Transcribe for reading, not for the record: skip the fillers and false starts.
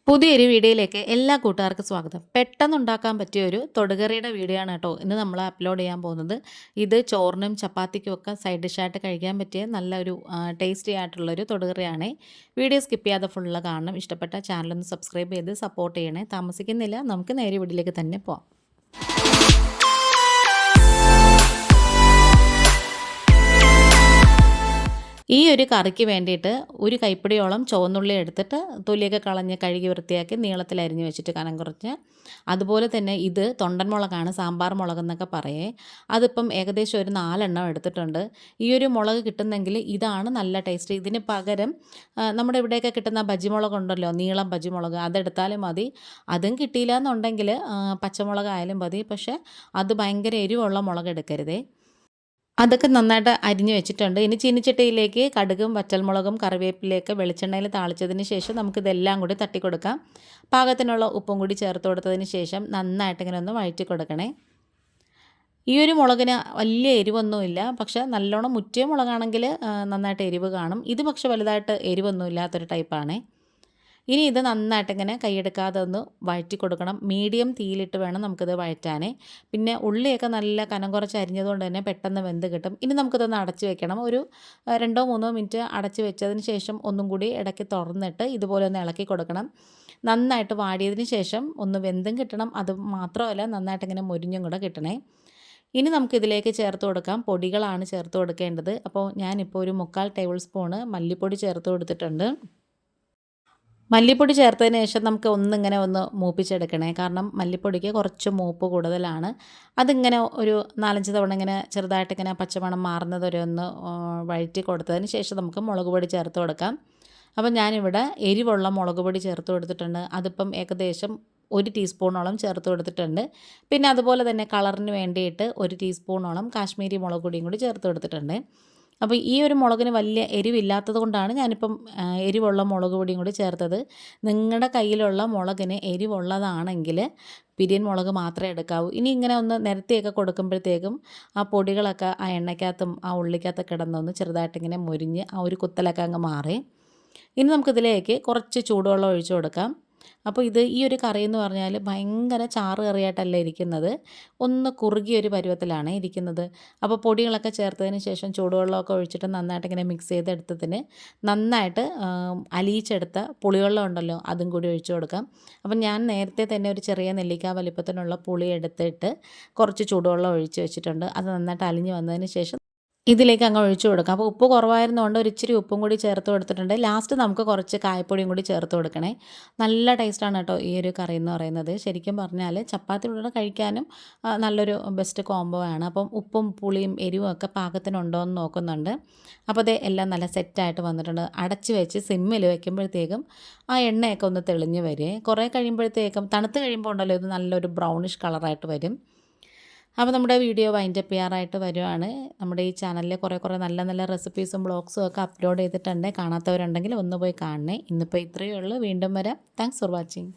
പുതിയൊരു വീഡിയോയിലേക്ക് എല്ലാ കൂട്ടുകാർക്കും സ്വാഗതം. പെട്ടെന്ന് ഉണ്ടാക്കാൻ പറ്റിയ ഒരു തൊടുകറിയുടെ വീഡിയോ ആണ് കേട്ടോ ഇന്ന് നമ്മൾ അപ്ലോഡ് ചെയ്യാൻ പോകുന്നത്. ഇത് ചോറിനും ചപ്പാത്തിക്കും ഒക്കെ സൈഡ് ഡിഷായിട്ട് കഴിക്കാൻ പറ്റിയ നല്ലൊരു ടേസ്റ്റി ആയിട്ടുള്ളൊരു തൊടുകറിയാണ്. വീഡിയോ സ്കിപ്പ് ചെയ്യാതെ ഫുള്ള് കാണണം. ഇഷ്ടപ്പെട്ട ചാനലൊന്ന് സബ്സ്ക്രൈബ് ചെയ്ത് സപ്പോർട്ട് ചെയ്യണേ. താമസിക്കുന്നില്ല, നമുക്ക് നേരെ വീഡിയോയിലേക്ക് തന്നെ പോവാം. ഈ ഒരു കറിക്ക് വേണ്ടിയിട്ട് ഒരു കൈപ്പിടിയോളം ചുവന്നുള്ളി എടുത്തിട്ട് തൊലിയൊക്കെ കളഞ്ഞ് കഴുകി വൃത്തിയാക്കി നീളത്തിൽ അരിഞ്ഞ് വെച്ചിട്ട് കനം കുറച്ച്. അതുപോലെ തന്നെ ഇത് തൊണ്ടൻ മുളകാണ്, സാമ്പാർ മുളകെന്നൊക്കെ പറയേ. അതിപ്പം ഏകദേശം ഒരു 4 എണ്ണം എടുത്തിട്ടുണ്ട്. ഈ ഒരു മുളക് കിട്ടുന്നെങ്കിൽ ഇതാണ് നല്ല ടേസ്റ്റ്. ഇതിന് പകരം നമ്മുടെ ഇവിടെയൊക്കെ കിട്ടുന്ന ബജിമുളകുണ്ടല്ലോ, നീളം ബജിമുളക്, അതെടുത്താലും മതി. അതും കിട്ടിയില്ല എന്നുണ്ടെങ്കിൽ പച്ചമുളകായാലും മതി. പക്ഷേ അത് ഭയങ്കര എരിവുള്ള മുളക് എടുക്കരുതേ. അതൊക്കെ നന്നായിട്ട് അരിഞ്ഞ് വെച്ചിട്ടുണ്ട്. ഇനി ചീനിച്ചട്ടിയിലേക്ക് കടുകും വറ്റൽമുളകും കറിവേപ്പിലയൊക്കെ വെളിച്ചെണ്ണയിൽ താളിച്ചതിന് ശേഷം നമുക്കിതെല്ലാം കൂടി തട്ടിക്കൊടുക്കാം. പാകത്തിനുള്ള ഉപ്പും കൂടി ചേർത്ത് കൊടുത്തതിന് ശേഷം നന്നായിട്ട് ഇങ്ങനെ ഒന്ന് വഴറ്റി കൊടുക്കണേ. ഈ ഒരു മുളകിന് വലിയ എരിവൊന്നുമില്ല, പക്ഷേ നല്ലോണം മുറ്റിയ മുളകാണെങ്കിൽ നന്നായിട്ട് എരിവ് കാണും. ഇത് പക്ഷേ വലുതായിട്ട് എരിവൊന്നും ഇല്ലാത്തൊരു ടൈപ്പാണേ. ഇനി ഇത് നന്നായിട്ട് ഇങ്ങനെ കൈയെടുക്കാതെ ഒന്ന് വഴറ്റി കൊടുക്കണം. മീഡിയം തീയിലിട്ട് വേണം നമുക്കിത് വഴറ്റാനേ. പിന്നെ ഉള്ളിയൊക്കെ നല്ല കനം കുറച്ച് അരിഞ്ഞതുകൊണ്ട് തന്നെ പെട്ടെന്ന് വെന്ത് കിട്ടും. ഇനി നമുക്കിതൊന്ന് അടച്ച് വെക്കണം. ഒരു 2-3 മിനിറ്റ് അടച്ച് വെച്ചതിന് ശേഷം ഒന്നും കൂടി ഇടയ്ക്ക് തുറന്നിട്ട് ഇതുപോലെ ഒന്ന് ഇളക്കി കൊടുക്കണം. നന്നായിട്ട് വാടിയതിന് ശേഷം ഒന്ന് വെന്തും കിട്ടണം. അത് മാത്രമല്ല നന്നായിട്ട് ഇങ്ങനെ മുരിഞ്ഞും കൂടെ കിട്ടണേ. ഇനി നമുക്കിതിലേക്ക് ചേർത്ത് കൊടുക്കാം. പൊടികളാണ് ചേർത്ത് കൊടുക്കേണ്ടത്. അപ്പോൾ ഞാനിപ്പോൾ ഒരു 3/4 ടേബിൾ സ്പൂണ് മല്ലിപ്പൊടി ചേർത്ത് കൊടുത്തിട്ടുണ്ട്. മല്ലിപ്പൊടി ചേർത്തതിന് ശേഷം നമുക്ക് ഒന്ന് മൂപ്പിച്ചെടുക്കണേ. കാരണം മല്ലിപ്പൊടിക്ക് കുറച്ച് മൂപ്പ് കൂടുതലാണ്. അതിങ്ങനെ ഒരു 4-5 തവണ ഇങ്ങനെ ചെറുതായിട്ടിങ്ങനെ പച്ചമണം മാറുന്നത് വരെ ഒന്ന് വഴറ്റി കൊടുത്തതിന് ശേഷം നമുക്ക് മുളക് പൊടി ചേർത്ത് കൊടുക്കാം. അപ്പം ഞാനിവിടെ എരിവുള്ള മുളക് പൊടി ചേർത്ത് കൊടുത്തിട്ടുണ്ട്. അതിപ്പം ഏകദേശം 1 ടീസ്പൂണോളം ചേർത്ത് കൊടുത്തിട്ടുണ്ട്. പിന്നെ അതുപോലെ തന്നെ കളറിന് വേണ്ടിയിട്ട് 1 ടീസ്പൂണോളം കാശ്മീരി മുളക് പൊടിയും കൂടി ചേർത്ത് കൊടുത്തിട്ടുണ്ട്. അപ്പോൾ ഈ ഒരു മുളകിന് വലിയ എരിവില്ലാത്തത് കൊണ്ടാണ് ഞാനിപ്പം എരിവുള്ള മുളക് പൊടിയും കൂടി ചേർത്തത്. നിങ്ങളുടെ കയ്യിലുള്ള മുളകിന് എരിവുള്ളതാണെങ്കിൽ പിരിയൻ മുളക് മാത്രമേ എടുക്കാവൂ. ഇനി ഇങ്ങനെ ഒന്ന് നിരത്തിയൊക്കെ കൊടുക്കുമ്പോഴത്തേക്കും ആ പൊടികളൊക്കെ ആ എണ്ണയ്ക്കകത്തും ആ ഉള്ളിക്കകത്തൊക്കെ കിടന്നൊന്ന് ചെറുതായിട്ടിങ്ങനെ മുരിഞ്ഞ് ആ ഒരു കുത്തലൊക്കെ അങ്ങ് മാറി. ഇനി നമുക്കിതിലേക്ക് കുറച്ച് ചൂടുവെള്ളം ഒഴിച്ചു കൊടുക്കാം. അപ്പോൾ ഈ ഒരു കറി എന്ന് പറഞ്ഞാൽ ഭയങ്കര ചാറ് കറിയായിട്ടല്ല ഇരിക്കുന്നത്, ഒന്ന് കുറുകിയൊരു പരുവത്തിലാണ് ഇരിക്കുന്നത്. അപ്പോൾ പൊടികളൊക്കെ ചേർത്തതിന് ശേഷം ചൂടുവെള്ളമൊക്കെ ഒഴിച്ചിട്ട് നന്നായിട്ട് ഇങ്ങനെ മിക്സ് ചെയ്തെടുത്തതിന് നന്നായിട്ട് അലിയിച്ചെടുത്ത പുളിവെള്ളം ഉണ്ടല്ലോ, അതും കൂടി ഒഴിച്ചു കൊടുക്കാം. അപ്പം ഞാൻ നേരത്തെ തന്നെ ഒരു ചെറിയ നെല്ലിക്ക വലിപ്പത്തിനുള്ള പുളി എടുത്തിട്ട് കുറച്ച് ചൂടുവെള്ളം ഒഴിച്ച് വെച്ചിട്ടുണ്ട്. അത് നന്നായിട്ട് അലിഞ്ഞ് വന്നതിന് ശേഷം ഇതിലേക്ക് അങ്ങ് ഒഴിച്ചു കൊടുക്കാം. അപ്പോൾ ഉപ്പ് കുറവായിരുന്നതുകൊണ്ട് ഒരു ഇച്ചിരി ഉപ്പും കൂടി ചേർത്ത് കൊടുത്തിട്ടുണ്ട്. ലാസ്റ്റ് നമുക്ക് കുറച്ച് കായപ്പൊടിയും കൂടി ചേർത്ത് കൊടുക്കണേ. നല്ല ടേസ്റ്റാണ് കേട്ടോ ഈ ഒരു കറി എന്ന് പറയുന്നത്. ശരിക്കും പറഞ്ഞാൽ ചപ്പാത്തിയുടെ കഴിക്കാനും നല്ലൊരു ബെസ്റ്റ് കോംബോ ആണ്. അപ്പം ഉപ്പും പുളിയും എരിവും ഒക്കെ പാകത്തിനുണ്ടോ എന്ന് നോക്കുന്നുണ്ട്. അപ്പോൾ അത് എല്ലാം നല്ല സെറ്റായിട്ട് വന്നിട്ടുണ്ട്. അടച്ച് വെച്ച് സിമ്മിൽ വെക്കുമ്പോഴത്തേക്കും ആ എണ്ണയൊക്കെ ഒന്ന് തെളിഞ്ഞ് വരും. കുറേ കഴിയുമ്പോഴത്തേക്കും തണുത്ത് കഴിയുമ്പോൾ ഉണ്ടല്ലോ ഇത് നല്ലൊരു ബ്രൗണിഷ് കളറായിട്ട് വരും. അപ്പോൾ നമ്മുടെ വീഡിയോ വൈൻഡപ്പ് ചെയ്യാറായിട്ട് വരുവാണ്. നമ്മുടെ ഈ ചാനലിൽ കുറേ നല്ല നല്ല റെസിപ്പീസും ബ്ലോഗ്സും ഒക്കെ അപ്ലോഡ് ചെയ്തിട്ടുണ്ട്. കാണാത്തവരുണ്ടെങ്കിൽ ഒന്ന് പോയി കാണണേ. ഇന്നിപ്പോൾ ഇത്രയേ ഉള്ളൂ. വീണ്ടും വരാം. Thanks for watching.